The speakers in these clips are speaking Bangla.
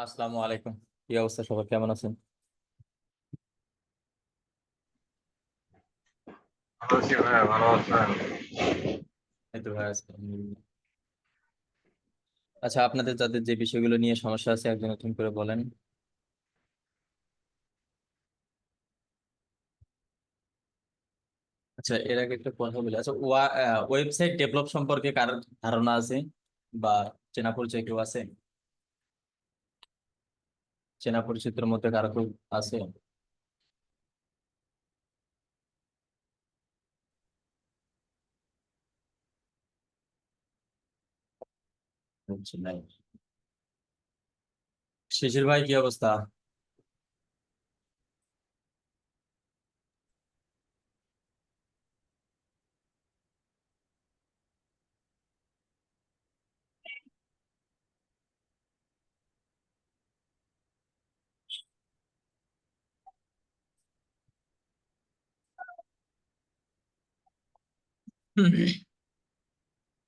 আসসালামু আলাইকুম। কি অবস্থা, সবার কেমন আছেন? ভালো আছি ভাইয়া, ভালো আছেন? এই তো ভাই আছি, আলহামদুলিল্লাহ। আচ্ছা, আপনাদের যাদের যে বিষয়গুলো নিয়ে সমস্যা আছে একজন নতুন করে বলেন। আচ্ছা, এর আগে একটা কথা বলি। আচ্ছা, ওয়েবসাইট ডেভেলপ সম্পর্কে কার ধারণা আছে বা চেনা পরিচয় কেউ আছে? চেনা পরিচিতের মধ্যে কারো কেউ আছে? বুঝছি, নাই। শিশির ভাই, কি অবস্থা?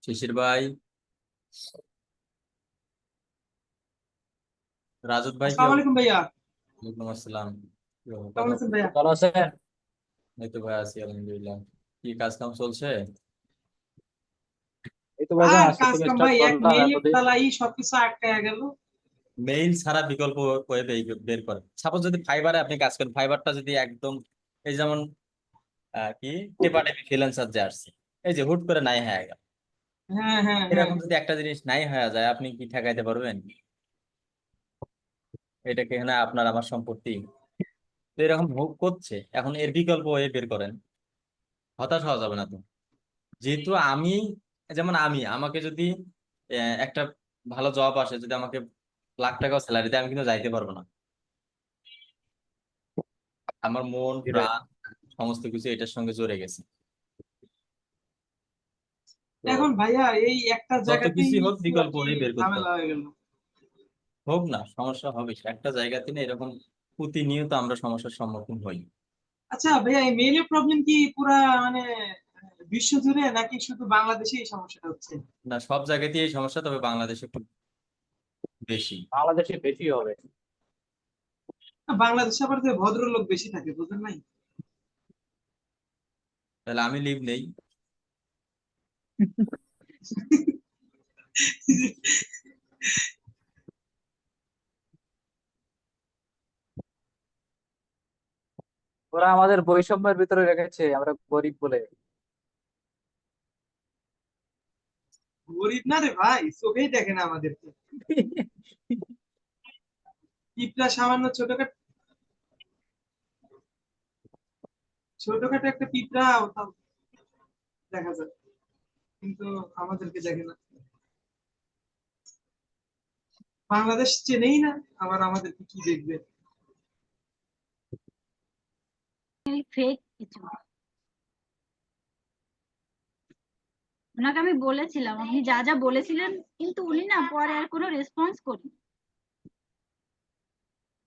শিশির ভাই, রাজত ভাই, কি আসসালামু অবস্থা? আলাইকুম ভাইয়া। ওয়ালাইকুম আসসালাম। কি খবর? কেমন কথা আছেন ভাইয়া? ভালো আছেন? এই তো ভাই আছি, আলহামদুলিল্লাহ। কি কাজ কাম চলছে? এই তো ভাইজান আর আজকে কাজ থেকে কাম স্টার্ট ভাই, এক করলাম মেইলের এতদিন। তালাই সবকিছু আটকায়া গেল। মেইল ছাড়া বিকল্প ওয়েব বের করে। সাপোজ যদি ফাইবারে আপনি কাজ করেন, ফাইবারটা যদি একদম, এই যেমন কি টেপাটেপি ফ্রিল্যান্সার যে আসছে, এই যে হুট করে নাই হয়ে গেল, হ্যাঁ হ্যাঁ হ্যাঁ। এরকম যদি একটা জিনিস নাই হয়ে যায়, আপনি কি ঠেকাইতে পারবেন? এটা কি না আপনার আমার সম্পত্তি? তো এরকম ভোগ করছে, এখন এর বিকল্প ওয়ে বের করেন। হতাশ হওয়া যাবে না তো। যেহেতু আমি, যেমন আমাকে যদি একটা ভালো জব আসে, যদি আমাকে লাখ টাকা স্যালারি দেয়, আমি কিন্তু যাইতে পারবো না। আমার মন জি ভাই। প্রাণ সমস্ত কিছু এটার সঙ্গে জড়ে গেছে। তো এখন ভাইয়া এই একটা যত জায়গাতেই কিছুই হোক, একটু আর বিকল্প কি ওই বের করতে ঝামেলা হবে। হয়ে গেল। হোক না, সমস্যা হবে, একটা জায়গাতে না এরকম প্রতিনিয়ত আমরা সমস্যার সম্মুখীন হই। আচ্ছা ভাইয়া, এই মেইলের প্রবলেম কি পুরা মানে বিশ্ব জুড়ে নাকি শুধু বাংলাদেশে এই সমস্যাটা হচ্ছে? না, সব জায়গাতেই এই সমস্যা, তবে বাংলাদেশে একটু বেশি। বাংলাদেশে বেশি হবে। না, বাংলাদেশে আবার যে ভদ্রলোক বেশি থাকে, বুঝলেন নাই? তাহলে আমি লিভ নেই। ওরা আমাদের বৈষম্যের ভিতরে রেখেছে, আমরা গরিব বলে। গরিব না রে ভাই, চোখেই দেখে না আমাদেরকে। পিঁপড়া সামান্য ছোটখাটো ছোটখাটো একটা পিঁপড়া ওটাও দেখা যায়, কিন্তু আমাদেরকে দেখে না। বাংলাদেশ চেনেই না, আবার আমাদেরকে কি দেখবে। ফেক কিছু। ওনাকে আমি বলেছিলাম আপনি যা যা বলেছিলেন, কিন্তু উনি না পরে আর কোনো রেসপন্স করেন।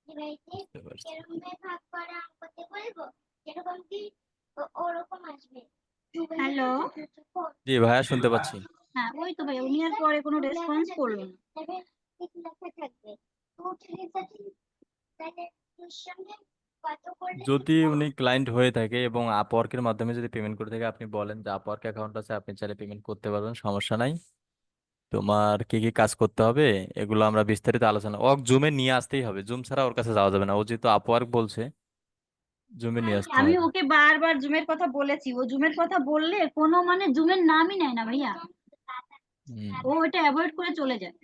বুঝতে পারছি। হ্যালো। জি ভাইয়া, শুনতে পাচ্ছি। হ্যাঁ, ওই তো ভাই, উনি আর পরে কোনো রেসপন্স করলো না। যদি উনি ক্লায়েন্ট হয়ে থাকে এবং আপওয়ার্কের মাধ্যমে যদি পেমেন্ট করে থাকে, আপনি বলেন যে আপওয়ার্ক অ্যাকাউন্ট আছে, আপনি চাইলে পেমেন্ট করতে পারবেন, সমস্যা নাই। তোমার কি কি কাজ করতে হবে এগুলো আমরা বিস্তারিত আলোচনা, জুমে নিয়ে আসতেই হবে। জুম ছাড়া ওর কাছে যাওয়া যাবে না, ও যেহেতু আপওয়ার্ক বলছে, জুমে নিয়ে আসতে আমি হবে। ওকে বারবার জুমের কথা বলেছি, ও জুমের কথা বললে কোনো মানে জুমের নামই নেয় না ভাইয়া। হুম। ও ওটা অ্যাভয়েড করে চলে যায়।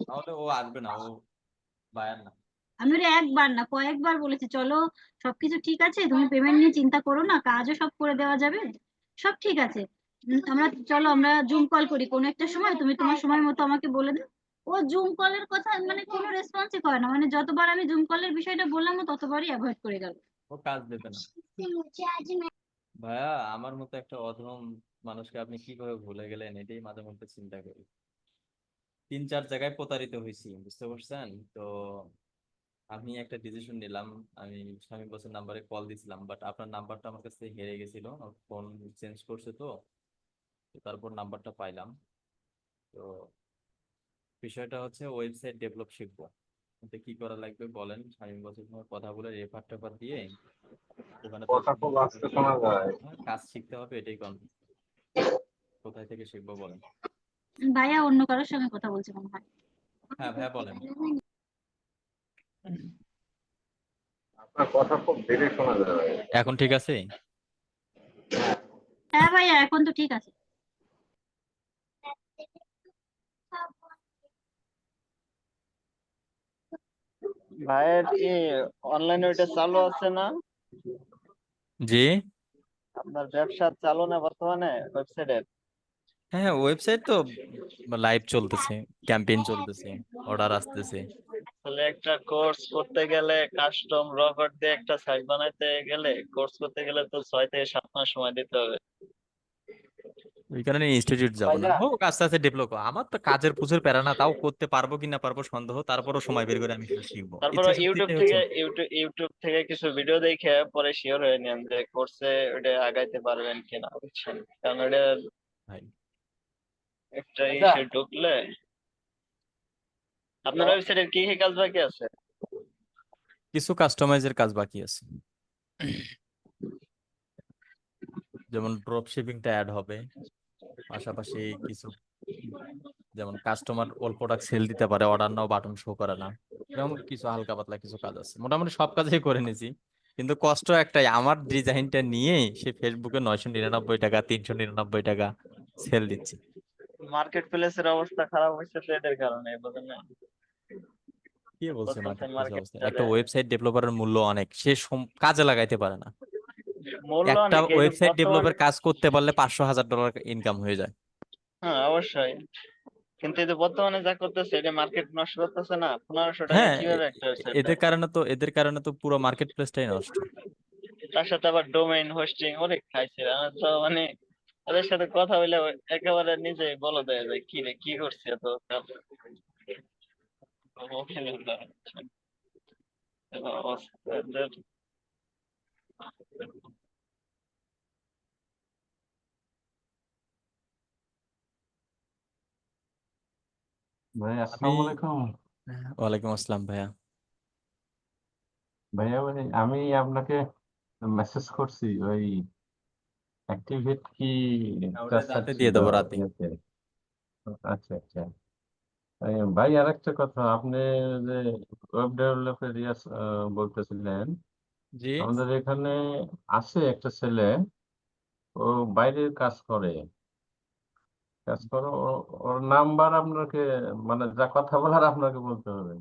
তাহলে ও আসবে না, ও বায়ার না। আমি ওরে একবার না কয়েকবার বলেছি, চলো সবকিছু ঠিক আছে, তুমি পেমেন্ট নিয়ে চিন্তা করো না, কাজও সব করে দেওয়া যাবে, সব ঠিক আছে। আমরা চলো আমরা জুম কল করি কোনো একটা সময়, তুমি তোমার সময় মতো আমাকে বলে দাও। ও জুম কলের কথা মানে কোনো রেসপন্সই করে না, মানে যতবার আমি জুম কলের বিষয়টা বললাম ও ততবারই অ্যাভয়েড করে গেল। ও কাজ দেবে না। ভাইয়া, আমার মতো একটা অধম মানুষকে আপনি কিভাবে ভুলে গেলেন, এটাই মাঝে মধ্যে চিন্তা করি। 3-4 জায়গায় প্রতারিত হয়েছি, বুঝতে পারছেন তো। আমি একটা ডিসিশন নিলাম। আমি স্বামী বসের নাম্বারে কল দিছিলাম, বাট আপনার নাম্বারটা আমার কাছে হেরে গেছিল, ফোন চেঞ্জ করছে তো। তো তারপর নাম্বারটা পাইলাম। তো বিষয়টা হচ্ছে ওয়েবসাইট ডেভেলপ শিখবো। এতে কি করা লাগবে বলেন, স্বামী বছর সময় কথা বলে রেফার টেফার দিয়ে ওখানে তো কথা খুব আস্তে শোনা যায়। কাজ শিখতে হবে, এটাই কোথায় থেকে শিখবো বলেন? ভাইয়া অন্য কারোর সঙ্গে কথা বলছে মনে হয়। হ্যাঁ ভাইয়া বলেন। আপনার কথা খুব ধীরে শোনা যায়। এখন ঠিক আছে? হ্যাঁ ভাইয়া এখন তো ঠিক আছে। ভাইয়ের কি অনলাইনে ওইটা চালু আছে না? জি। আপনার ব্যবসা চালু না বর্তমানে ওয়েবসাইটের? হ্যাঁ ওয়েবসাইট তো লাইভ চলতেছে, ক্যাম্পেইন চলতেছে, অর্ডার আসতেছে। তাহলে একটা কোর্স করতে গেলে কাস্টম র কোড দিয়ে একটা সাইট বানাইতে গেলে কোর্স করতে গেলে তো 6 থেকে 7 মাস সময় দিতে হবে। ওই কারণে ইনস্টিটিউট যাব না, ভাইয়া হোক আস্তে আস্তে ডেভেলপ। আমার তো কাজের প্রচুর প্যারা না, তাও করতে পারবো কি না পারবো সন্দেহ, তারপরও সময় বের করে আমি সেটা শিখবো, তারপরে ইচ্ছা ইউটিউব শক্তিটাই হচ্ছে। থেকে ইউটিউব থেকে কিছু ভিডিও দেখে পরে শিওর হয়ে নেন যে কোর্সে ওটা আগাইতে পারবেন কিনা, বুঝছেন? কারণ ওটা ভাই একটা ভাইয়া ইসে ঢুকলে আপনার ওয়েবসাইটের কি কি কাজ বাকি আছে? কিছু কাস্টমাইজের কাজ বাকি আছে, যেমন ড্রপ শিপিংটা অ্যাড হবে, পাশাপাশি কিছু যেমন কাস্টমার অল প্রোডাক্ট সেল দিতে পারে, অর্ডার নাও বাটন শো করে না, এরকম কিছু হালকা পাতলা কিছু কাজ আছে। মোটামুটি সব কাজই করে নিয়েছি, কিন্তু কষ্ট একটাই, আমার ডিজাইনটা নিয়ে সে ফেসবুকে 999 টাকা 399 টাকা সেল দিচ্ছে। মার্কেট প্লেসের অবস্থা খারাপ হয়েছে তো এদের কারণে, বুঝলেন না? কে বলছে বুঝতেছেন মার্কেট প্লেসের মার্কেট অবস্থা? একটা চলে ওয়েবসাইট ডেভেলপারের মূল্য অনেক, সে কাজে লাগাইতে পারে না। মূল্য একটা অনেক এই যে ওয়েবসাইট বর্তমানে। ডেভেলপের কাজ করতে পারলে $500,000 ইনকাম হয়ে যায়। হ্যাঁ অবশ্যই, কিন্তু এই যে বর্তমানে যা করতেছে এটা মার্কেট নষ্ট করতেছে না। 1500 টাকা হ্যাঁ কিভাবে একটা ওয়েবসাইট এদের দেয়? কারণে তো পুরো মার্কেট প্লেসটাই নষ্ট। তার সাথে আবার ডোমেইন হোস্টিং অনেক খাইছে। আমার তো মানে ওদের সাথে কথা বলে একেবারে নিজে বলে দেয় যে কি রে কি করছে তো ভাই আমি আসসালামু আলাইকুম। ওয়ালাইকুম আসসালাম ভাইয়া। ভাইয়া ভাই আমি আপনাকে মেসেজ করছি ওই অ্যাক্টিভেট কি ওটা কাজ রাতে দিয়ে ছিল দেবো রাতে। ইয়েতে। আচ্ছা আচ্ছা। ভাই আরেকটা কথা, আপনি যে ওয়েব ডেভেলপের বলতেছিলেন, জি। আমাদের এখানে আছে একটা ছেলে, ও বাইরের কাজ করো ওর নাম্বার আপনাকে, মানে যা কথা বলার আপনাকে বলতে হবে।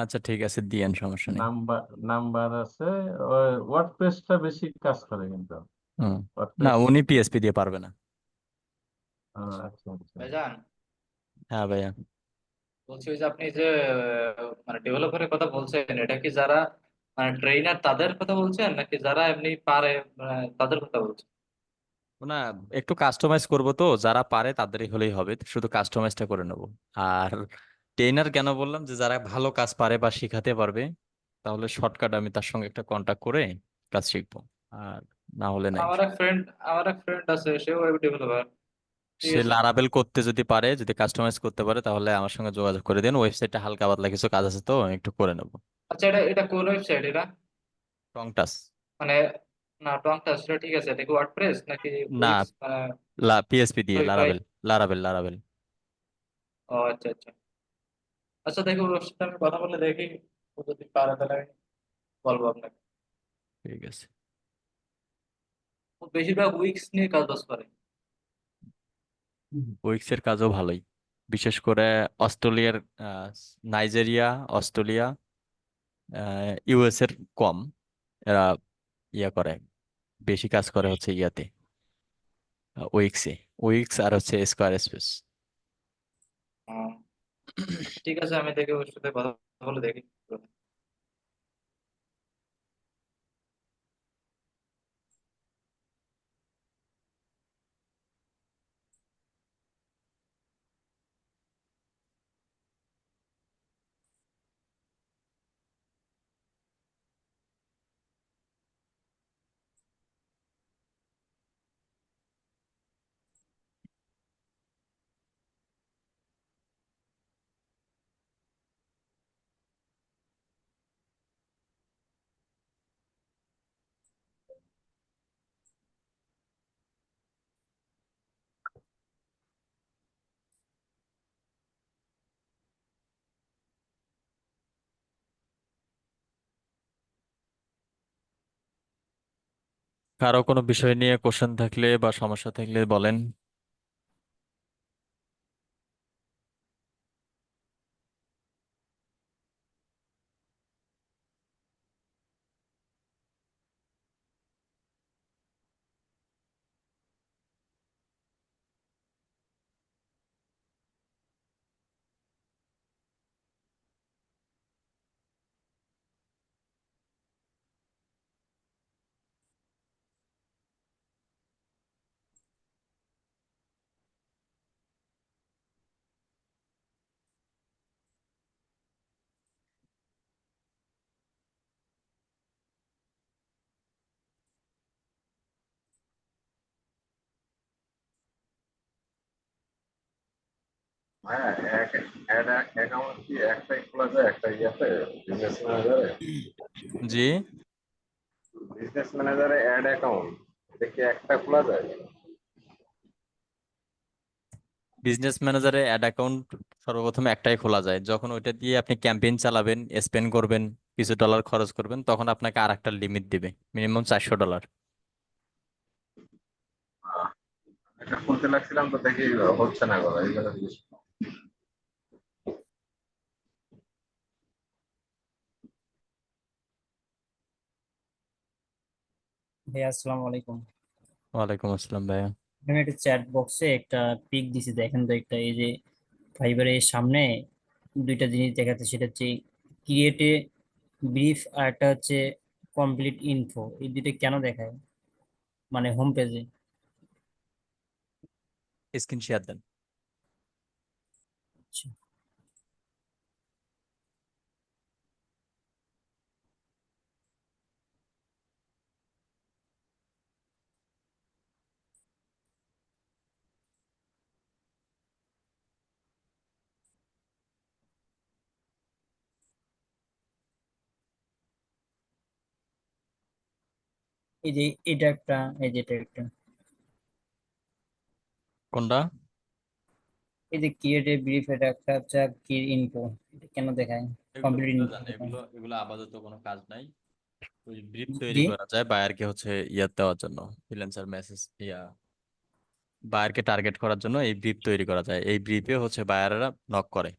আচ্ছা ঠিক আছে, দিয়েন, সমস্যা নেই। নাম্বার নাম্বার আছে। ওয়ার্ডপ্রেসটা বেশি কাজ করে কিন্তু। হুম। না ওয়ার্ডপ্রেস। উনি পিএসপি দিয়ে পারবে না। আচ্ছা আচ্ছা। ভাইজান, হ্যাঁ ভাইয়া। বলছি ওই যে আপনি যে মানে ডেভেলপারের কথা বলছেন, এটা কি যারা মানে ট্রেইনার তাদের কথা বলছেন নাকি যারা এমনি পারে তাদের কথা বলছেন? না একটু কাস্টমাইজ করব তো, যারা পারে তাদেরই হলেই হবে, শুধু কাস্টমাইজটা করে নেব। আর ট্রেনার কেন বললাম, যে যারা ভালো কাজ পারে বা শিখাতে পারবে, তাহলে শর্টকাট আমি তার সঙ্গে একটা কন্টাক্ট করে কাজ শিখবো, আর না হলে নাই। আমার এক ফ্রেন্ড আছে, সেও ওয়েব ডেভেলপার। ঠিক সে আছে। লারাবেল করতে যদি পারে, যদি কাস্টমাইজ করতে পারে, তাহলে আমার সঙ্গে যোগাযোগ করে দিন। ওয়েবসাইটটা হালকা পাতলা কিছু কাজ আছে তো, একটু করে নেবো। আচ্ছা, এটা এটা কোন ওয়েবসাইট এটা? টংটাস। মানে না, টংটা সেটা ঠিক আছে, এটা কি ওয়ার্ডপ্রেস নাকি না, উইক্স? পিএসপি দিয়ে শপিফাই? লারাবেল। লারাবেল। ও আচ্ছা আচ্ছা। আচ্ছা দেখো, ওর সাথে আমি কথা বলে দেখি, ও যদি পারে তাহলে আমি বলবো আপনাকে। ঠিক আছে। ও বেশিরভাগ উইক্স নিয়ে কাজ বাজ করে। উইক্স এর কাজও ভালোই, বিশেষ করে অস্ট্রেলিয়ার, নাইজেরিয়া, অস্ট্রেলিয়া, ইউএস এর কম, এরা ইয়া করে, বেশি কাজ করে হচ্ছে ইয়াতে, উইক্সে। উইক্স আর হচ্ছে স্কোয়ার স্পেস। ও, ঠিক আছে, আমি দেখি ওর সাথে কথা বলে দেখি। কারো কোনো বিষয় নিয়ে কোশ্চেন থাকলে বা সমস্যা থাকলে বলেন। হ্যাঁ, অ্যাকাউন্ট কি একটাই খোলা যায় একটা ইয়াতে, বিজনেস ম্যানেজারে? জি, বিজনেস ম্যানেজারে অ্যাড অ্যাকাউন্ট, এটা কি একটা খোলা যায়? বিজনেস ম্যানেজারে অ্যাড অ্যাকাউন্ট সর্বপ্রথম একটাই খোলা যায়। যখন ওইটা দিয়ে আপনি ক্যাম্পেইন চালাবেন, স্পেন্ড করবেন, কিছু ডলার খরচ করবেন, তখন আপনাকে আর একটা লিমিট দিবে, মিনিমাম $400। আহ, এটা খুলতে লাগছিলাম তো দেখি হচ্ছে না গলা, এই জন্য জিজ্ঞেস করলাম। ভাইয়া আসসালামু আলাইকুম। ওয়ালাইকুম আসসালাম ভাইয়া। আমি একটা চ্যাট বক্সে একটা পিক দিছি, দেখেন তো একটা, এই যে ফাইবারের সামনে দুইটা জিনিস দেখাচ্ছে, সেটা হচ্ছে ক্রিয়েটে ব্রিফ আর একটা হচ্ছে কমপ্লিট ইনফো। এই দুইটা কেন দেখায় মানে হোম পেজে? স্ক্রিন শেয়ার দেন। এই যে এটা একটা, এই যে এটা একটা, কোনটা? এই যে ক্রিয়েটে ব্রিফ, এটা একটা হচ্ছে কি ইনফো, এটা কেন দেখায় এগুলো কমপ্লিট বুঝা ইনফো যায় না, দেখায়? এগুলো এগুলো আপাতত কোনো কাজ নাই। ওই ব্রিফ তৈরি জি। করা যায় বায়ারকে হচ্ছে ইয়া দেওয়ার জন্য, ফ্রিল্যান্সার মেসেজ ইয়া বায়ারকে টার্গেট করার জন্য এই ব্রিফ তৈরি করা যায়। এই ব্রিফে হচ্ছে বায়াররা নক করে।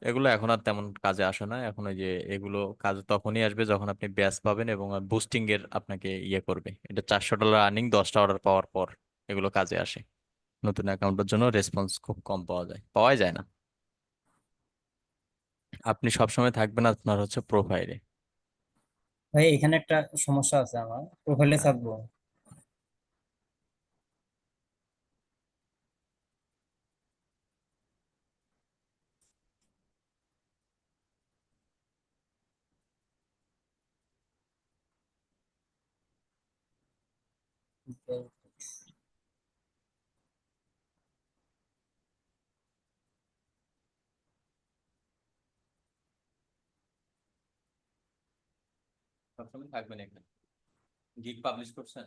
এগুলো এখন আর তেমন কাজে আসে না। এখন ওই যে এগুলো কাজ তখনই আসবে যখন আপনি ব্যাচ পাবেন এবং বুস্টিং এর আপনাকে ইয়ে করবে। এটা $400 আর্নিং 10টা অর্ডার পাওয়ার পর এগুলো কাজে আসে। নতুন অ্যাকাউন্টের জন্য রেসপন্স খুব কম পাওয়াই যায় না। আপনি সবসময় থাকবেন আপনার হচ্ছে প্রোফাইলে। ভাই এখানে একটা সমস্যা আছে, আমার প্রোফাইলে থাকবো। সবসময় থাকবেন এখানে। গিগ পাবলিশ করছেন?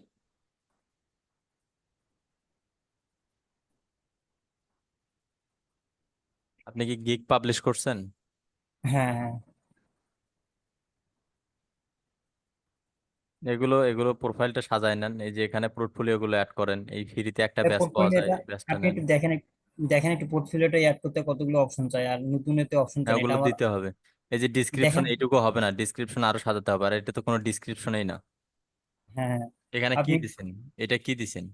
আপনি কি গিগ পাবলিশ করছেন? হ্যাঁ হ্যাঁ। এগুলো এগুলো প্রোফাইলটা সাজায় নেন। এই যে এখানে পোর্টফোলিও গুলো অ্যাড করেন, এই ফ্রিতে একটা ব্যাচ পাওয়া যায়, পোর্টফোলিওটা এই ব্যাচটা আপনি নেন। একটু দেখেন, দেখেন একটু পোর্টফোলিওটা অ্যাড করতে কতগুলো অপশন চাই, আর নতুন এতে অপশন চাই হ্যাঁ, না, এটা ওগুলো আমার। দিতে হবে। এই যে ডিসক্রিপশন দেখেন। এইটুকু হবে না, ডিসক্রিপশন আরো সাজাতে হবে। আর এটা তো কোনো ডিসক্রিপশনই না। হ্যাঁ হ্যাঁ। এখানে কি আপনি দিছেন? এটা কি দিছেন?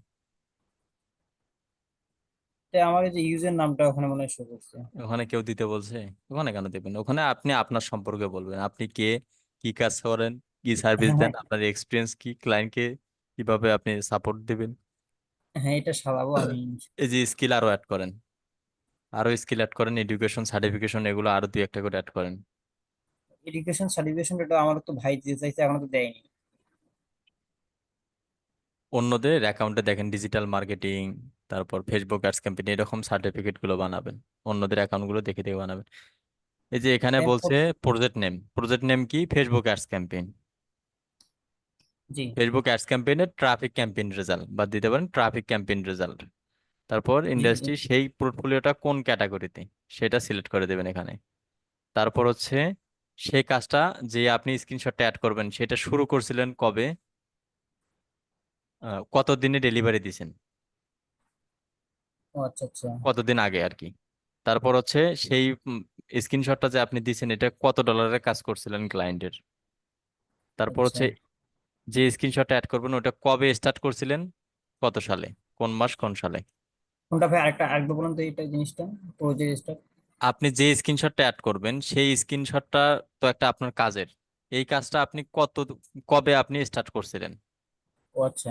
আমার এই যে ইউজার নামটা ওখানে মনে হয় শো করছে। ওখানে কেউ দিতে বলছে? ওখানে কেন দেবেন? ওখানে আপনি আপনার সম্পর্কে বলবেন, আপনি কে, কি কাজ করেন, কি সার্ভিস হ্যাঁ দেন, হ্যাঁ। আপনার এক্সপিরিয়েন্স কি, ক্লায়েন্টকে কিভাবে আপনি সাপোর্ট দিবেন। হ্যাঁ, এটা সারাবো আমি। এই যে স্কিল আরো অ্যাড করেন, আরো স্কিল অ্যাড করেন, এডুকেশন সার্টিফিকেশন এগুলো আরো দুই একটা করে অ্যাড করেন। এডুকেশন সার্টিফিকেশনটা আমার তো ভাই দিতে চাইছে, এখনো তো দেয়নি। অন্যদের অ্যাকাউন্টে দেখেন ডিজিটাল মার্কেটিং, তারপর ফেসবুক অ্যাডস ক্যাম্পেইন, এরকম সার্টিফিকেট গুলো বানাবেন। অন্যদের অ্যাকাউন্ট গুলো দেখে দেখে বানাবেন। এই যে এখানে আমি বলছে প্রজেক্ট নেম কি, ফেসবুক অ্যাডস ক্যাম্পেইন। জি। ফেসবুক অ্যাডস ক্যাম্পেইনের ট্রাফিক ক্যাম্পেইন রেজাল্ট বা দিতে পারেন ট্রাফিক ক্যাম্পেইন রেজাল্ট। তারপর জি জি। ইন্ডাস্ট্রি, সেই পোর্টফোলিওটা কোন ক্যাটাগরিতে সেটা সিলেক্ট করে দেবেন এখানে। তারপর হচ্ছে সেই কাজটা যে আপনি স্ক্রিনশটটা অ্যাড করবেন সেটা শুরু করছিলেন কবে, কতদিনে ডেলিভারি দিছেন, ও আচ্ছা আচ্ছা কতদিন আগে আর কি। তারপর হচ্ছে সেই স্ক্রিনশটটা যে আপনি দিছেন এটা কত ডলারের কাজ করছিলেন ক্লায়েন্টের। তারপর আচ্ছা। হচ্ছে যে স্ক্রিনশটটা অ্যাড করবেন ওটা কবে স্টার্ট করছিলেন, কত সালে, কোন মাস কোন সালে। কোনটা ভাই আরেকবার বলুন তো এইটা জিনিসটা, পুরো জিনিসটা। আপনি যে স্ক্রিনশটটা অ্যাড করবেন সেই স্ক্রিনশটটা তো একটা আপনার কাজের, এই কাজটা আপনি কবে আপনি স্টার্ট করছিলেন। ও আচ্ছা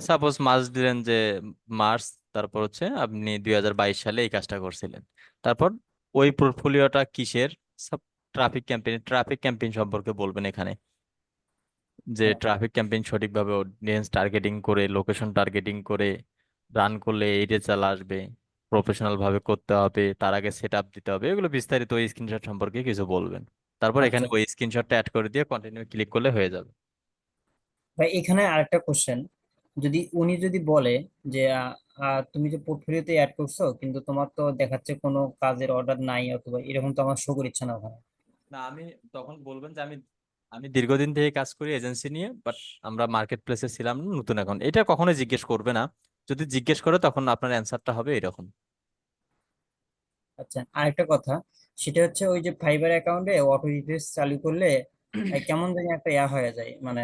সাপোজ মাস দিলেন যে মার্চ, তারপর হচ্ছে আপনি 2022 সালে এই কাজটা করছিলেন। তারপর ওই পোর্টফোলিওটা কিসের, ট্রাফিক ক্যাম্পেইন সম্পর্কে বলবেন এখানে, যে হ্যাঁ ট্রাফিক ক্যাম্পেইন সঠিকভাবে অডিয়েন্স টার্গেটিং করে লোকেশন টার্গেটিং করে রান করলে এই রেজাল্ট আসবে, প্রফেশনাল ভাবে করতে হবে, তার আগে সেট আপ দিতে হবে, এগুলো বিস্তারিত ওই স্ক্রিনশট সম্পর্কে কিছু বলবেন। তারপর আচ্ছা। এখানে ওই স্ক্রিনশটটা অ্যাড করে দিয়ে কন্টিনিউ ক্লিক করলে হয়ে যাবে। ভাই এখানে আরেকটা কোশ্চেন, যদি উনি যদি বলে যে তুমি যে পোর্টফোলিওতে অ্যাড করছো কিন্তু তোমার তো দেখাচ্ছে কোনো কাজের অর্ডার নাই, অথবা এরকম তো আমার শো করছে না ওখানে। না আমি তখন বলবেন যে আমি আমি দীর্ঘদিন থেকে কাজ করি এজেন্সি নিয়ে, বাট আমরা মার্কেট প্লেসে ছিলাম না, নতুন এখন। এটা কখনোই জিজ্ঞেস করবে না, যদি জিজ্ঞেস করে তখন আপনার অ্যান্সারটা হবে এরকম। আচ্ছা, আরেকটা কথা, সেটা হচ্ছে ওই যে ফাইবার অ্যাকাউন্টে অটো রিফ্রেশ চালু করলে কেমন জানি একটা হয়ে যায়, মানে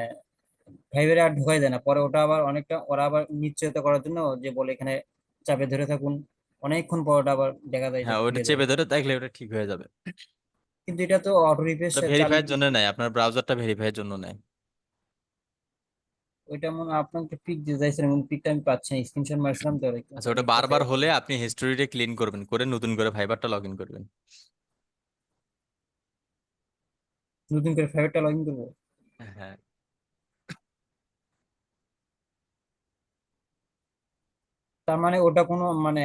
ফাইবারে আর ঢোকাই দেয় না, পরে ওটা আবার অনেকটা ওরা আবার নিশ্চয়তা করার জন্য যে বলে এখানে চাপে ধরে থাকুন, অনেকক্ষণ পর ওটা আবার দেখা যায় যে হ্যাঁ, ওটা খুলে যায়। চেপে ধরে দেখলে ওটা ঠিক হয়ে যাবে। কিন্তু এটা তো অটো রিফ্রেশ ওটা চালু ভেরিফাইয়ের জন্য নেয়, আপনার ব্রাউজারটা ভেরিফাইয়ের জন্য নেয়। ওইটা মনে হয় আপনাকে পিক দিতে চাইছিলাম, কিন্তু পিকটা আমি পাচ্ছি না, স্ক্রিনশট মারছিলাম তো আচ্ছা, ওটা কোথায় বারবার হলে আপনি হিস্টোরিটা ক্লিন করবেন, করে নতুন করে ফাইবারটা লগ ইন করবেন। নতুন করে ফাইবারটা লগ ইন করবো? হ্যাঁ। তার মানে ওটা কোনো মানে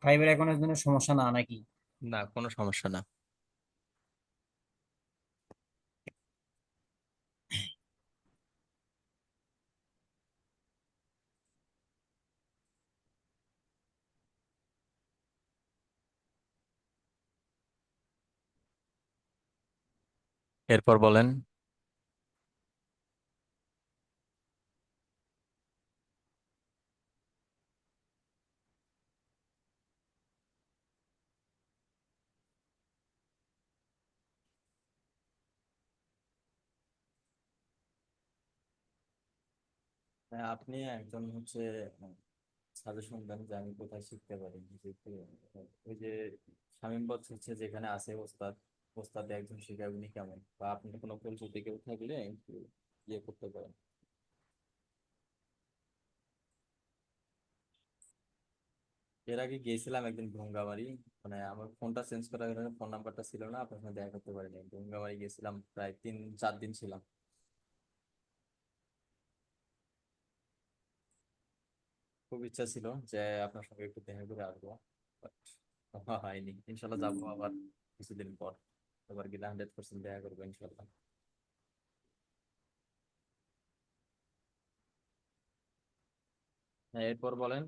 ফাইবার অ্যাকাউন্টের জন্য সমস্যা না নাকি? না, কোনো সমস্যা না। এরপর বলেন। হ্যাঁ, আপনি একজন হচ্ছে সাজেশন দেন যে আমি কোথায় শিখতে পারি, যেহেতু ওই যে শামীম বলছে হচ্ছে যেখানে আছে ওস্তাদ, ওস্তাদে একজন শেখায় উনি কেমন, বা আপনার কোনো পরিচিত কেউ থাকলে একটু ইয়ে করতে পারেন। এর আগে গিয়েছিলাম একদিন ভঙ্গামারি, মানে আমার ফোনটা চেঞ্জ করার কারণে ফোন নাম্বারটা ছিল না, আপনার সাথে দেখা করতে পারিনি। ভঙ্গামারি গিয়েছিলাম, প্রায় 3-4 দিন ছিলাম। খুব ইচ্ছা ছিল যে আপনার সঙ্গে একটু দেখা করে আসবো, বাট হয়নি। ইনশাল্লাহ যাবো আবার কিছুদিন পর, এবার গেলে 100% দেখা করবো ইনশাল্লাহ। হ্যাঁ, এরপর বলেন।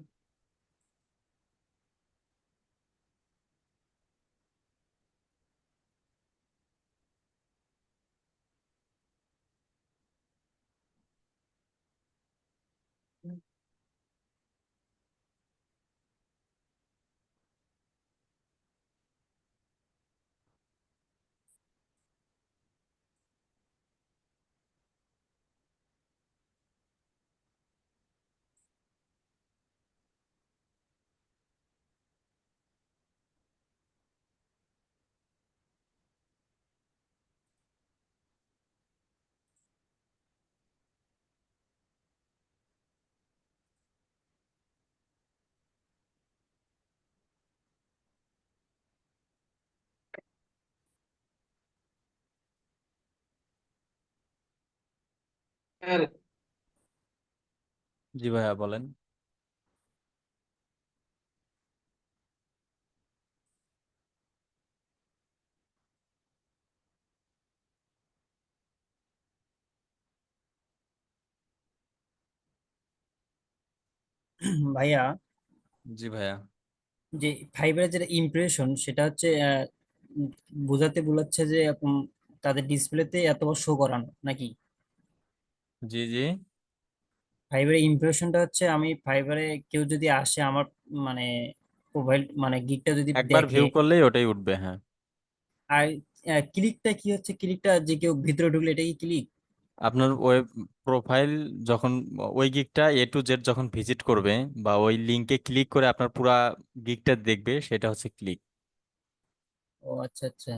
জি ভাইয়া বলেন। ভাইয়া, জি ভাইয়া। যে ফাইবারের যেটা ইমপ্রেশন সেটা হচ্ছে উম, বোঝাচ্ছে যে তাদের ডিসপ্লেতে এত শো করানো নাকি? জি জি। ফাইবারের ইমপ্রেশনটা হচ্ছে আমি ফাইবারে কেউ যদি আসে আমার মানে প্রোফাইল মানে গিকটা যদি একবার দেখে, ভিউ করলেই ওটাই উঠবে, হ্যাঁ। আর ক্লিকটা কি হচ্ছে, ক্লিকটা যে কেউ ভিতরে ঢুকলে এটা কি ক্লিক? আপনার ওয়েব প্রোফাইল যখন ওই গিগটা A to Z যখন ভিজিট করবে বা ওই লিংকে ক্লিক করে আপনার পুরা গিগটা দেখবে, সেটা হচ্ছে ক্লিক। ও আচ্ছা আচ্ছা।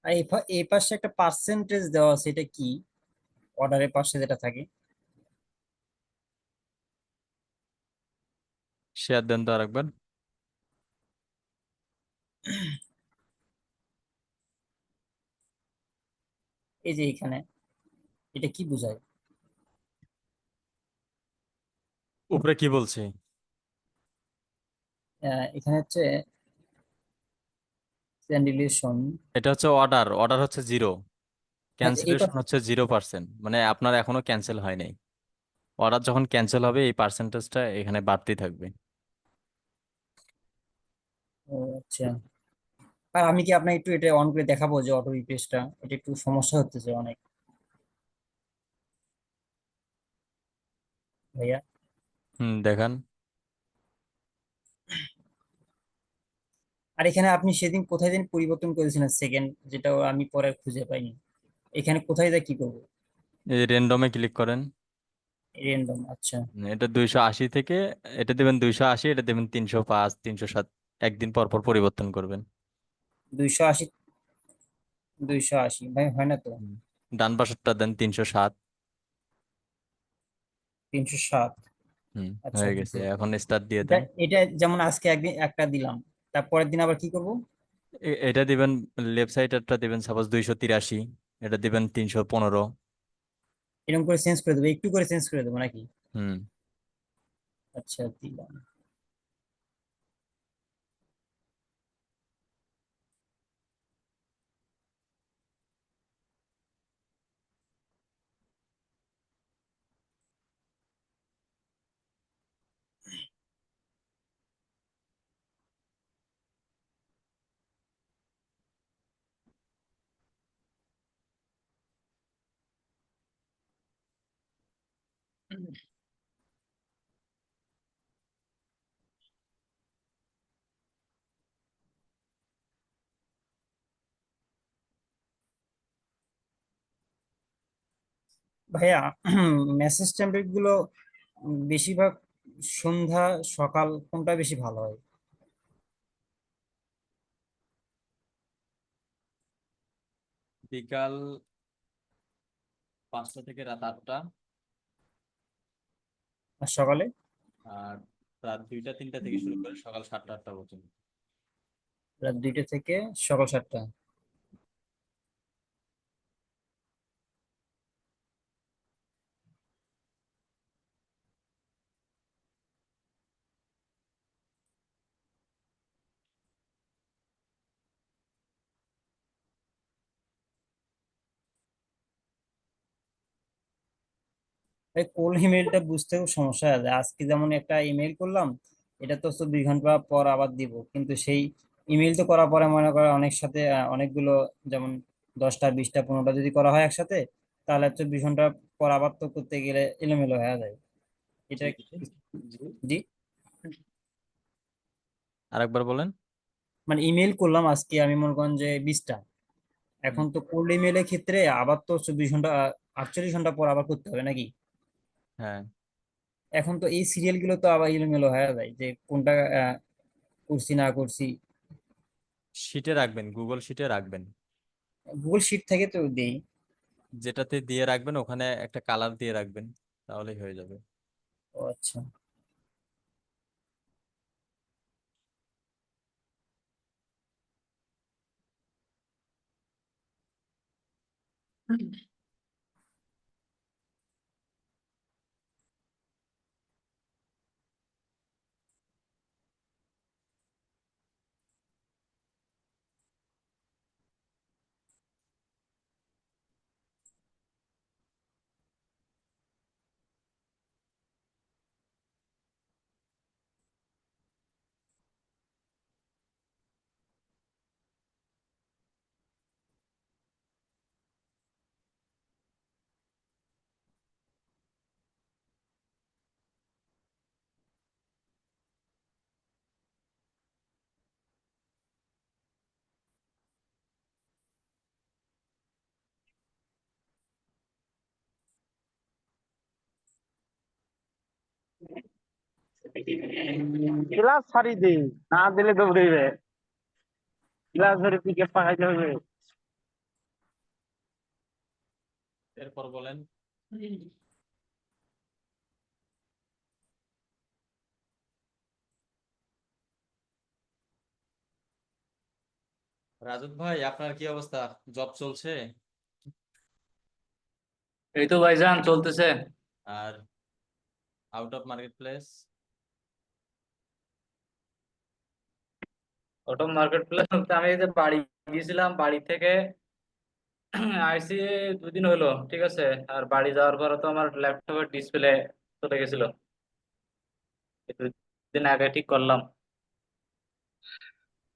আর এই পাশে একটা পার্সেন্টেজ দেওয়া আছে, এটা কি? অর্ডারের পাশে যেটা থাকে। শেয়ার দেন তো আরেকবার। এই যে এখানে, এটা কি বোঝায়? উপরে কি বলছে? এখানে হচ্ছে ক্যান্ডিলেশন। এটা হচ্ছে অর্ডার, অর্ডার হচ্ছে 0, আচ্ছা এই ক্যান্সেলেশন হচ্ছে 0%, মানে আপনার এখনো ক্যান্সেল হয় নাই। অর্ডার যখন ক্যান্সেল হবে এই পার্সেন্টেজটা এখানে বাড়তি থাকবে। ও আচ্ছা। আর আমি কি আপনাকে একটু এটা অন করে দেখাবো যে অটো রিপ্লেসটা, এটা একটু সমস্যা হতেছে অনেক ভাইয়া। দেখান। আর এখানে আপনি সেদিন কোথায় যেন পরিবর্তন করেছিলেন সেকেন্ড, যেটা আমি পরে আর খুঁজে পাইনি। এখানে কোথায় যা কি করবো? এই র্যান্ডমে ক্লিক করেন। রেন্ডম, আচ্ছা। এটা 280 থেকে, এটা দেবেন 280, এটা দেবেন 305, 307, একদিন পর পর পরিবর্তন করবেন। 280, 280 ভাই হয় না তো। হুম। ডান পাশেরটা দেন 307। 307। হুম, আচ্ছা হয়ে গেছে, দিতে। এখন স্টার্ট দিয়ে এটা দেন। এটা যেমন আজকে একদিন একটা দিলাম, তারপরের দিন আবার কি করব? এটা দিবেন, লেফট সাইডেরটা দিবেন সাপোজ 283, এটা দিবেন 315। এরকম করে চেঞ্জ করে দেবো, একটু করে চেঞ্জ করে দেবো নাকি? হুম। আচ্ছা দিলাম। ভাইয়া মেসেজ টেমপ্লেট গুলো বেশিরভাগ সন্ধ্যা সকাল কোনটা বেশি ভালো হয়? বিকাল 5টা থেকে রাত 8টা, আর সকালে? আর রাত 2টা 3টা থেকে শুরু করে সকাল 7টা 8টা পর্যন্ত। রাত 2টা থেকে সকাল 7টা। এই কোল ইমেলটা বুঝতেও সমস্যা আছে। আজকে যেমন একটা ইমেল করলাম, এটা তো 2 ঘন্টা পর আবার দিব, কিন্তু সেই ইমেল তো করার পরে মনে করে অনেক সাথে অনেকগুলো, যেমন 10টা 20টা 15টা যদি করা হয় একসাথে, তাহলে 24 ঘন্টা পর আবার তো করতে গেলে এলোমেলো হয়ে যায়। এটা জি জি জি। জি। আরেকবার বলেন। মানে ইমেল করলাম আজকে আমি মনে করেন যে 20টা, হুম, এখন তো কোল্ড ইমেলের ক্ষেত্রে আবার তো 24 ঘন্টা 48 ঘন্টা পর আবার করতে হবে নাকি? হ্যাঁ। এখন তো এই সিরিয়াল গুলো তো আবার এলোমেলো হয়ে যায় যে কোনটা করছি না করছি। শিটে রাখবেন, গুগল শিটে রাখবেন। গুগল শিট থেকে তো দেই। যেটাতে দিয়ে রাখবেন ওখানে একটা কালার দিয়ে রাখবেন, তাহলেই হয়ে যাবে। ও আচ্ছা। ক্লাস ছাড়ি দিই, না দিলে দৌড়াইবে। ক্লাস ধরে পিকে পাঠাইতে হবে। এরপর বলেন। রাজত ভাই, আপনার কি অবস্থা? জব চলছে? এই তো ভাইজান চলতেছে। আর out of marketplace? Auto marketplace আমি এই যে বাড়ি গিয়েছিলাম, বাড়ি থেকে আইসি 2 দিন হলো, ঠিক আছে। আর বাড়ি যাওয়ার পরে তো আমার ল্যাপটপের ডিসপ্লে চলে গেছিল, এই 2 দিন আগে ঠিক করলাম।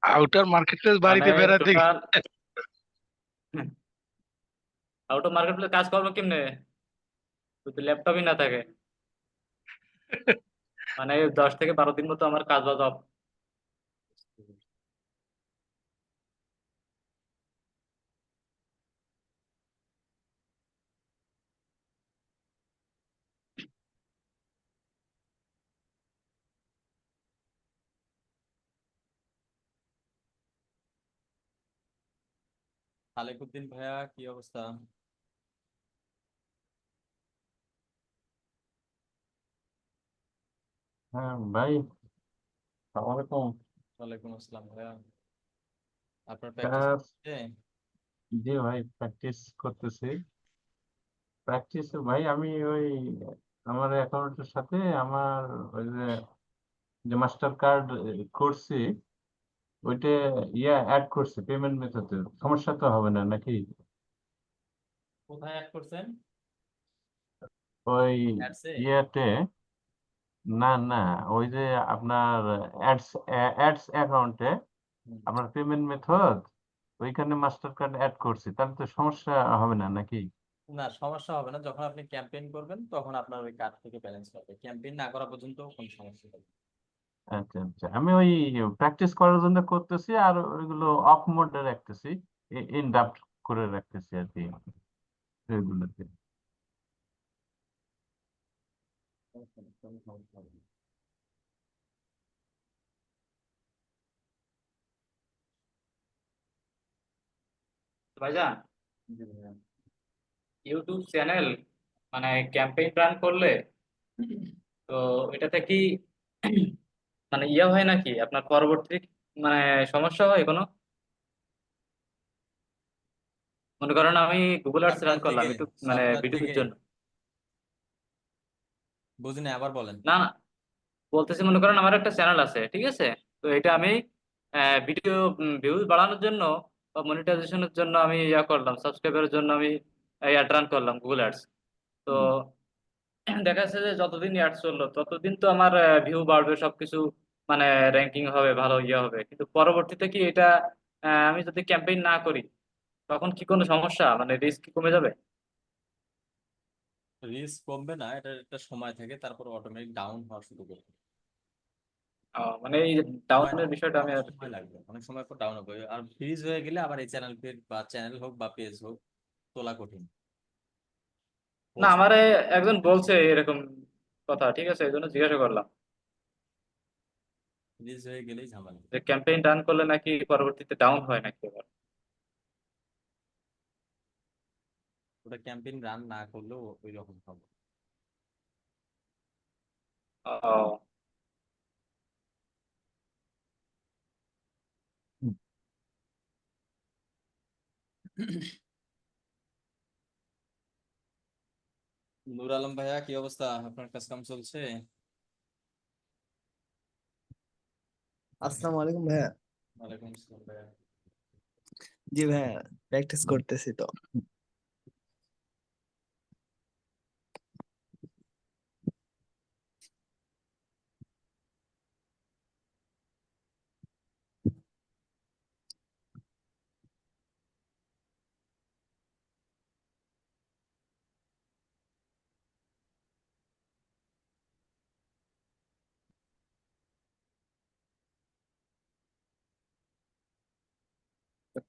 আউটার মার্কেটপ্লেস মানে বাড়িতে বেড়াতে total out of market place কাজ করবো কেমনে যদি ল্যাপটপই না থাকে? মানে 10 থেকে 12 দিন মতো আমার কাজ বাজ off। খালেকুদ্দিন ভাইয়া, কি অবস্থা? হ্যাঁ ভাই, আসসালামু আলাইকুম। ওয়ালাইকুম আসসালাম ভাইয়া। আপনার প্র্যাকটিস আহ, হচ্ছে? জি ভাই, প্র্যাকটিস করতেছি। প্র্যাকটিস ভাই, আমি ওই আমার অ্যাকাউন্টের সাথে আমার ওই যে মাস্টার কার্ড করছি, ওইটা অ্যাড করছি পেমেন্ট মেথডে। সমস্যা তো হবে না নাকি? কোথায় অ্যাড করছেন? ওই অ্যাডসে? ইয়েতে, না না, ওই যে আপনার অ্যাডস অ্যাডস অ্যাকাউন্টে হুম। আপনার পেমেন্ট মেথড, ওইখানে মাস্টার কার্ড অ্যাড করছি, তাহলে তো সমস্যা হবে না নাকি? না, সমস্যা হবে না। যখন আপনি ক্যাম্পেইন করবেন তখন আপনার ওই কার্ড থেকে ব্যালেন্স পাবে। ক্যাম্পেইন না করা পর্যন্ত কোনো সমস্যা হবে না। আচ্ছা আচ্ছা, আমি ওই প্র্যাকটিস করার জন্য করতেছি, আর ওইগুলো অফ মোডে রাখতেছি, ইনডাপ্ট করে রাখতেছি আর কি ওইগুলোতে। সমস্যা নেই, কোনো সমস্যা হবে না। ভাইজান, জি ভাইয়া। ইউটিউব চ্যানেল মানে ক্যাম্পেইন রান করলে তো এটাতে কি মানে ইয়ে হয় নাকি আপনার পরবর্তী মানে সমস্যা হয় কোনো? মনে করেন আমি গুগল আর্টস রান আপনার করলাম দিকে, ইউটিউব মানে আপনার ভিডিওর দিকে জন্য। বুঝিনি, আবার বলেন। না না, বলতেছি মনে করেন আমার একটা চ্যানেল আছে, ঠিক আছে। তো এটা আমি ভিডিও ভিউজ বাড়ানোর জন্য বা মনিটাইজেশনের জন্য আমি ইয়া করলাম, সাবস্ক্রাইবারের জন্য আমি অ্যাড রান করলাম গুগল অ্যাডস। তো হুম। দেখা যাচ্ছে যে যতদিন অ্যাড চললো ততদিন তো আমার ভিউ বাড়বে, সবকিছু মানে র্যাঙ্কিং হবে, ভালো ইয়ে হবে। কিন্তু পরবর্তীতে কি এটা আমি যদি ক্যাম্পেইন না করি তখন কি কোনো সমস্যা, মানে রিস্ক কি কমে যাবে? রিস্ক কমবে না, এটা একটা সময় থাকে, তারপর অটোমেটিক ডাউন হওয়া শুরু করবে। মানে এই সময় ডাউনের বিষয়টা আমি আর সময় লাগবে, অনেক সময় পর ডাউন হবে। আর ফ্রিজ হয়ে গেলে আবার এই চ্যানেল বা চ্যানেল হোক বা পেজ হোক, তোলা কঠিন। না, পোস্ট আমারে একজন বলছে এরকম কথা, ঠিক আছে, এই জন্য জিজ্ঞাসা করলাম ফ্রিজ হয়ে গেলেই ঝামেলা। যে ক্যাম্পেইন রান করলে নাকি পরবর্তীতে ডাউন হয় নাকি আবার। ওটা ক্যাম্পেইন রান না করলেও ওই রকম হবে। ও, নূর আলম ভাইয়া, কি অবস্থা? আপনার কাজ কাম চলছে? আসসালামু আলাইকুম ভাইয়া। ওয়ালাইকুম আসসালাম ভাইয়া। জি ভাইয়া, প্র্যাকটিস করতেছি তো।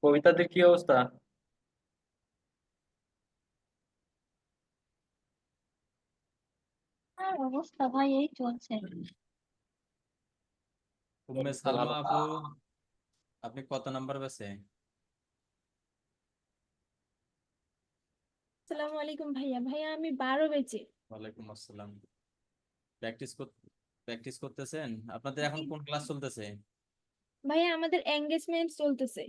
কবিতাদের কি অবস্থা? আর অবস্থা ভাই এই চলছে। উম্মে সালমা আপু, আপনি কত নাম্বার ব্যাচে? আসসালামু আলাইকুম ভাইয়া। ভাইয়া আমি 12 বেচে। ওয়ালাইকুম আসসালাম। প্র্যাকটিস প্র্যাকটিস করতেছেন? আপনাদের এখন কোন ক্লাস চলতেছে? ভাইয়া আমাদের এঙ্গেজমেন্ট চলতেছে।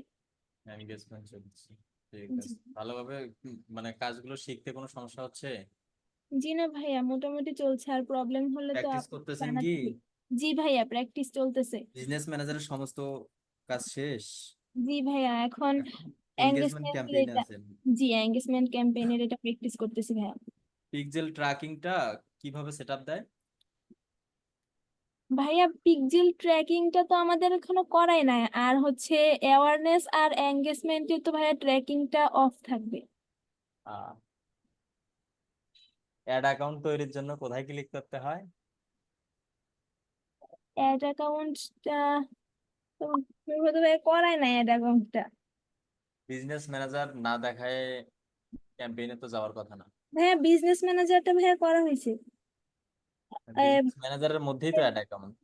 এনগেজমেন্ট চলছে, ঠিক জি আছে। ভালোভাবে মানে কাজগুলো শিখতে কোনো সমস্যা হচ্ছে? জি না ভাইয়া, মোটামুটি চলছে, আর প্রবলেম হলে তো প্র্যাকটিস আপনি করতেছেন কি? জানাতে। জি ভাইয়া, প্র্যাকটিস চলতেছে। বিজনেস ম্যানেজারের সমস্ত কাজ শেষ? জি ভাইয়া, এখন এনগেজমেন্ট এঙ্গেজমেন্টের ক্যাম্পেইনে এটা। আছেন। জি, এঙ্গেজমেন্ট ক্যাম্পেইনের এটা প্র্যাকটিস করতেছি ভাইয়া। পিক্সেল ট্র্যাকিংটা কিভাবে সেটআপ দেয়? ভাইয়া পিক্সেল ট্র্যাকিংটা তো আমাদের এখনো করাই নাই, আর হচ্ছে অ্যাওয়ারনেস আর এঙ্গেজমেন্টে তো ভাইয়া ট্র্যাকিংটা অফ থাকবে। অ্যাড অ্যাকাউন্ট তৈরির জন্য কোথায় ক্লিক করতে হয়? অ্যাড অ্যাকাউন্টটা তো ভাইয়া করাই নাই, অ্যাড অ্যাকাউন্টটা। বিজনেস ম্যানেজার না দেখায় ক্যাম্পেইনে তো যাওয়ার কথা না। ভাইয়া বিজনেস ম্যানেজারটা ভাইয়া করা হয়েছে। বিজনেস ম্যানেজারের মধ্যেই তো ad account.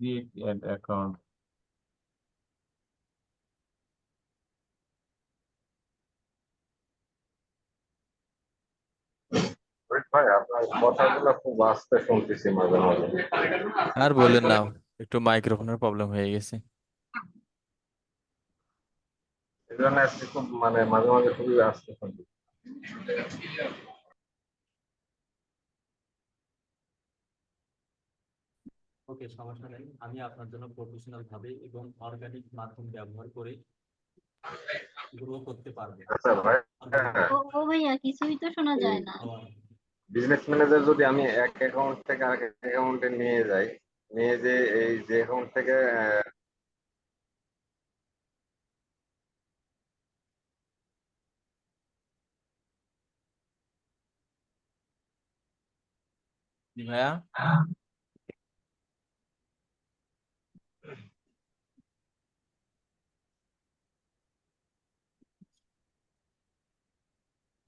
Create ad account. ভাই আপনার কথাগুলো খুব আস্তে শুনতেছি মাঝে মাঝে। আর বলেন না, একটু মাইক্রোফোনের প্রবলেম হয়ে গেছে। এই জন্য আজকে খুব মানে মাঝে মাঝে খুবই আস্তে শুনতেছি। ওকে, সমস্যা নেই। আমি আপনার জন্য প্রফেশনাল ভাবে এবং অর্গানিক মাধ্যম ব্যবহার করে গ্রো করতে পারবো। আচ্ছা ভাই, ও ভাইয়া, কিছুই তো শোনা যায় না। বিজনেস ম্যানেজার যদি আমি এক অ্যাকাউন্ট থেকে আরেক অ্যাকাউন্টে নিয়ে যাই, নিয়ে যে এই যে অ্যাকাউন্ট থেকে ভাইয়া,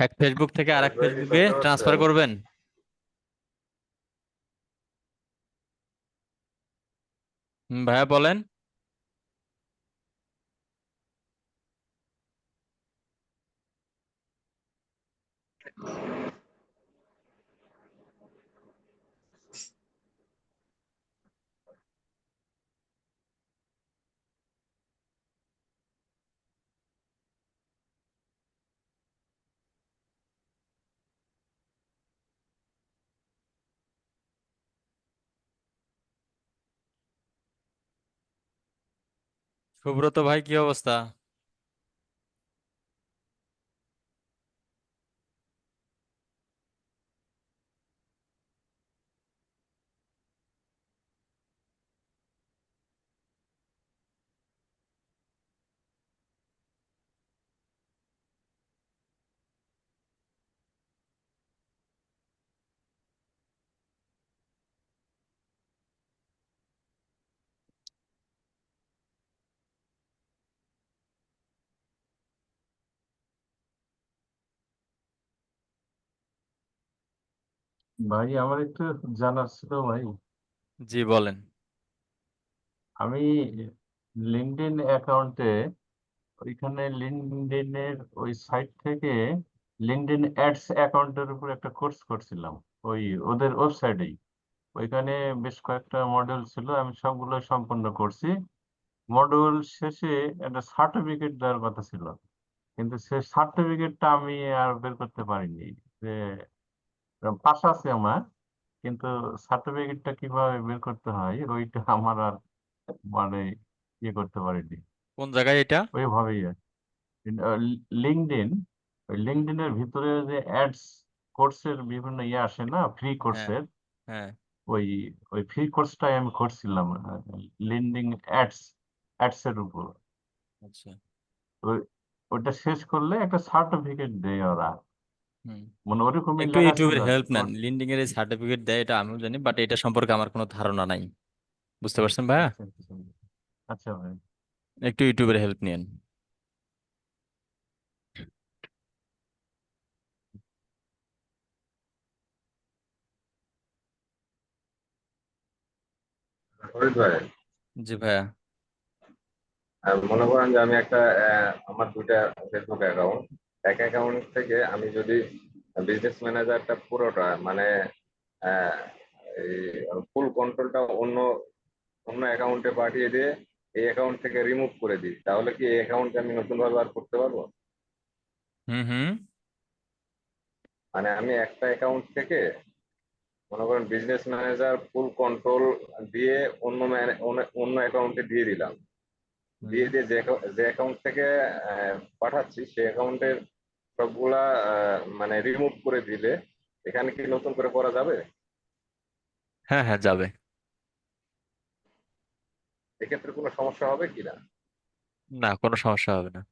এক ফেসবুক থেকে আরেক ভাই কি ফেসবুকে শুনতে ট্রান্সফার পাচ্ছেন? করবেন? ভাইয়া বলেন। সুব্রত ভাই, কি অবস্থা? ভাই আমার একটু জানার ছিল ভাই। জি বলেন। আমি লিঙ্কডইন অ্যাকাউন্টে, ওইখানে লিঙ্কডইনের ওই সাইট থেকে লিঙ্কডইন অ্যাডস অ্যাকাউন্টের উপর একটা কোর্স করছিলাম, ওই ওদের ওয়েবসাইটেই। ওইখানে বেশ কয়েকটা মডিউল ছিল, আমি সবগুলো সম্পন্ন করছি। মডিউল শেষে একটা সার্টিফিকেট দেওয়ার কথা ছিল, কিন্তু সেই সার্টিফিকেটটা আমি আর বের করতে পারিনি। যে পাস আছে আমার, কিন্তু সার্টিফিকেটটা কিভাবে বের করতে হয় ওইটা আমার আর মানে ইয়ে করতে পারিনি কোন জায়গায় এটা? ওইভাবেই। লিঙ্কডইন, ওই লিঙ্কডইনের ভিতরে যে অ্যাডস কোর্সের বিভিন্ন ইয়ে আসে না, ফ্রি হ্যাঁ, কোর্সের, হ্যাঁ। ওই ওই ফ্রি কোর্সটাই আমি করছিলাম লিঙ্কডইন অ্যাডস অ্যাডস এর উপর। আচ্ছা। ওই ওটা শেষ করলে একটা সার্টিফিকেট দেয় ওরা, হুম। মানে ওরকমই একটু লেখা ছিল ইউটিউবের আর কি। হেল্প নেন। লিঙ্কডইন এর সার্টিফিকেট দেয় এটা আমিও জানি, বাট এটা সম্পর্কে আমার কোনো ধারণা নাই। বুঝতে পারছেন ভাইয়া? আচ্ছা আচ্ছা আচ্ছা ভাই। একটু ইউটিউবের হেল্প নিন। ফরিদ ভাই, জি ভাইয়া। মনে করেন যে আমি একটা আমার দুইটা ফেসবুক অ্যাকাউন্ট, এক অ্যাকাউন্ট থেকে আমি যদি বিজনেস ম্যানেজারটা পুরোটা মানে আহ, এই ফুল কন্ট্রোলটা অন্য অন্য অ্যাকাউন্টে পাঠিয়ে দিয়ে এই অ্যাকাউন্ট থেকে রিমুভ করে দিই, তাহলে কি এই অ্যাকাউন্টে আমি নতুন ভাবে আর করতে পারবো? হুম। মানে আমি একটা অ্যাকাউন্ট থেকে মনে করেন বিজনেস ম্যানেজার ফুল কন্ট্রোল দিয়ে অন্য অ্যাকাউন্টে দিয়ে দিলাম, দিয়ে দিয়ে যে অ্যাকাউন্ট থেকে পাঠাচ্ছি সেই অ্যাকাউন্টের সবগুলা মানে রিমুভ করে দিলে এখানে কি নতুন করে করা যাবে? হ্যাঁ হ্যাঁ, যাবে। এক্ষেত্রে কোনো সমস্যা হবে কি না? না, কোনো সমস্যা হবে না।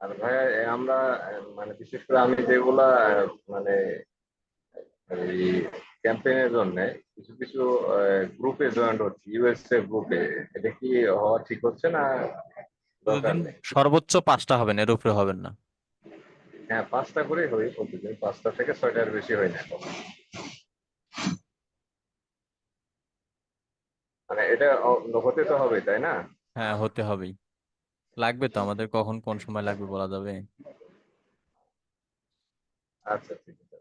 আর ভাইয়া আমরা মানে বিশেষ করে আমি যেগুলা মানে এই ক্যাম্পেইনের জন্য কিছু কিছু গ্রুপে জয়েন্ট হচ্ছে, ইউএসএ গ্রুপে, এটা কি হওয়া ঠিক হচ্ছে না দরকার প্রতিদিন নেই? সর্বোচ্চ 5টা হবেন, এর উপরে হবেন না। হ্যাঁ, 5টা করেই হই প্রতিদিন, 5টা থেকে 6টার বেশি হয় না। মানে এটা হতে তো হবে, তাই না? হ্যাঁ, হতে হবেই। লাগবে তো, আমাদের কখন কোন সময় লাগবে বলা যাবে? আচ্ছা, ঠিক আছে।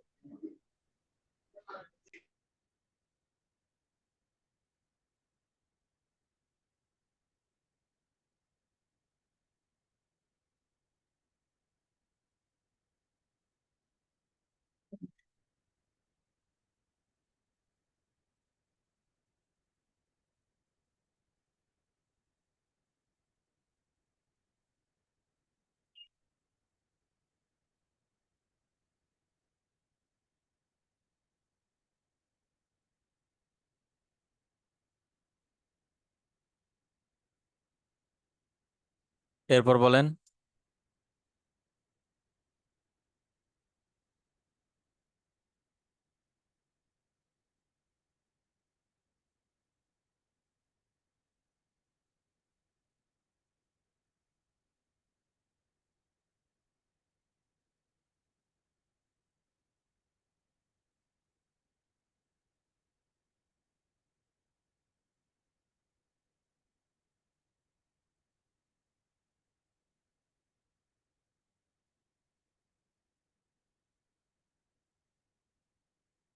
এরপর বলেন।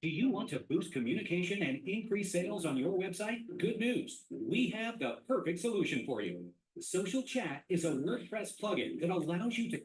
Do you want to boost communication and increase sales on your website? Good news. We have the perfect solution for you. Social Chat is a WordPress plugin that allows you to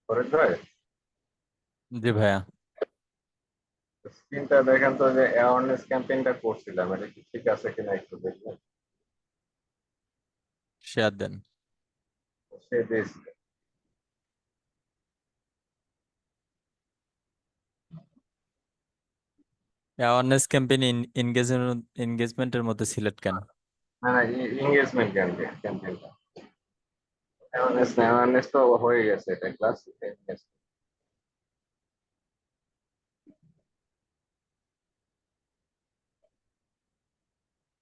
Farid ভাই, জি ভাইয়া। স্ক্রিনটা দেখেন তো, যে অ্যাওয়ারনেস ক্যাম্পেইনটা করছিলাম, এটা কি ঠিক আছে কিনা একটু দেখবেন? শেয়ার দেন। সে দিয়েছিল। অ্যাওয়ারনেস ক্যাম্পেইন এনগেজমেন্টের মধ্যে সিলেক্ট কেন? না না, এঙ্গেজমেন্ট ক্যাম্পেইনটা, অ্যাওয়ারনেস না, অ্যাওয়ারনেস তো হয়ে গেছে, এটা ক্লাস।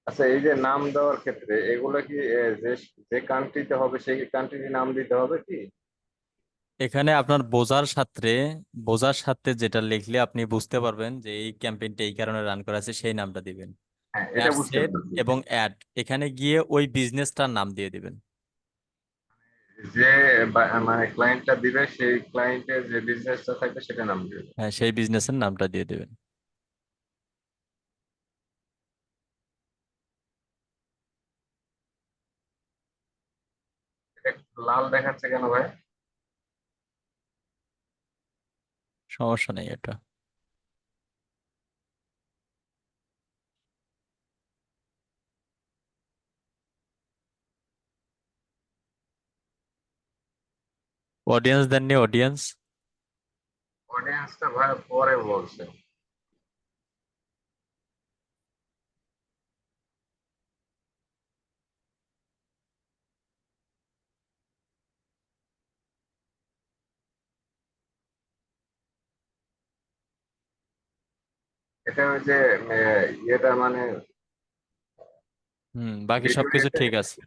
আচ্ছা, এই যে নাম দেওয়ার ক্ষেত্রে এগুলো কি যে যে কান্ট্রিতে হবে সেই কান্ট্রির নাম দিতে হবে কি? এখানে আপনার বোঝার সাথে যেটা লিখলে আপনি বুঝতে পারবেন যে এই ক্যাম্পেইনটা এই কারণে রান করা আছে, সেই নামটা দিবেন। হ্যাঁ, এটা অ্যাড বুঝতে সেট পারছি। এবং অ্যাড, এখানে গিয়ে ওই বিজনেসটার নাম দিয়ে দিবেন। যে মানে ক্লায়েন্টটা দিবে সেই ক্লায়েন্টের যে বিজনেসটা থাকবে সেটা নাম দিবে। হ্যাঁ, সেই বিজনেসের নামটা দিয়ে দেবেন। এটা লাল দেখাচ্ছে কেন ভাই? সমস্যা নেই এটা। অডিয়েন্স দেননি, অডিয়েন্স? অডিয়েন্সটা ভাই পরে বলছে। এটা ওই যে ইয়েটা মানে বাকি ভিডিও সবকিছু ডেটা ঠিক আছে।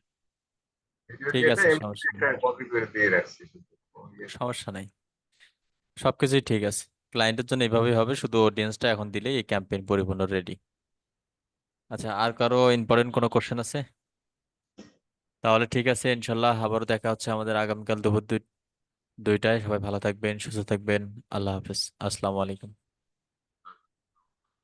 ভিডিও ঠিক ডেটা আছে, এমনি সমস্যা নেই, একটা কপি করে দিয়ে রাখছি শুধু। সমস্যা নেই, সবকিছুই ঠিক আছে। ক্লায়েন্টের জন্য এইভাবেই হবে, শুধু অডিয়েন্সটা এখন দিলেই এই ক্যাম্পেইন পরিপূর্ণ রেডি। আচ্ছা, আর কারো ইম্পর্টেন্ট কোনো কোশ্চেন আছে? তাহলে ঠিক আছে, ইনশাল্লাহ আবারও দেখা হচ্ছে আমাদের আগামীকাল দুপুর 2টায়। সবাই ভালো থাকবেন, সুস্থ থাকবেন। আল্লাহ হাফেজ, আসসালামু আলাইকুম।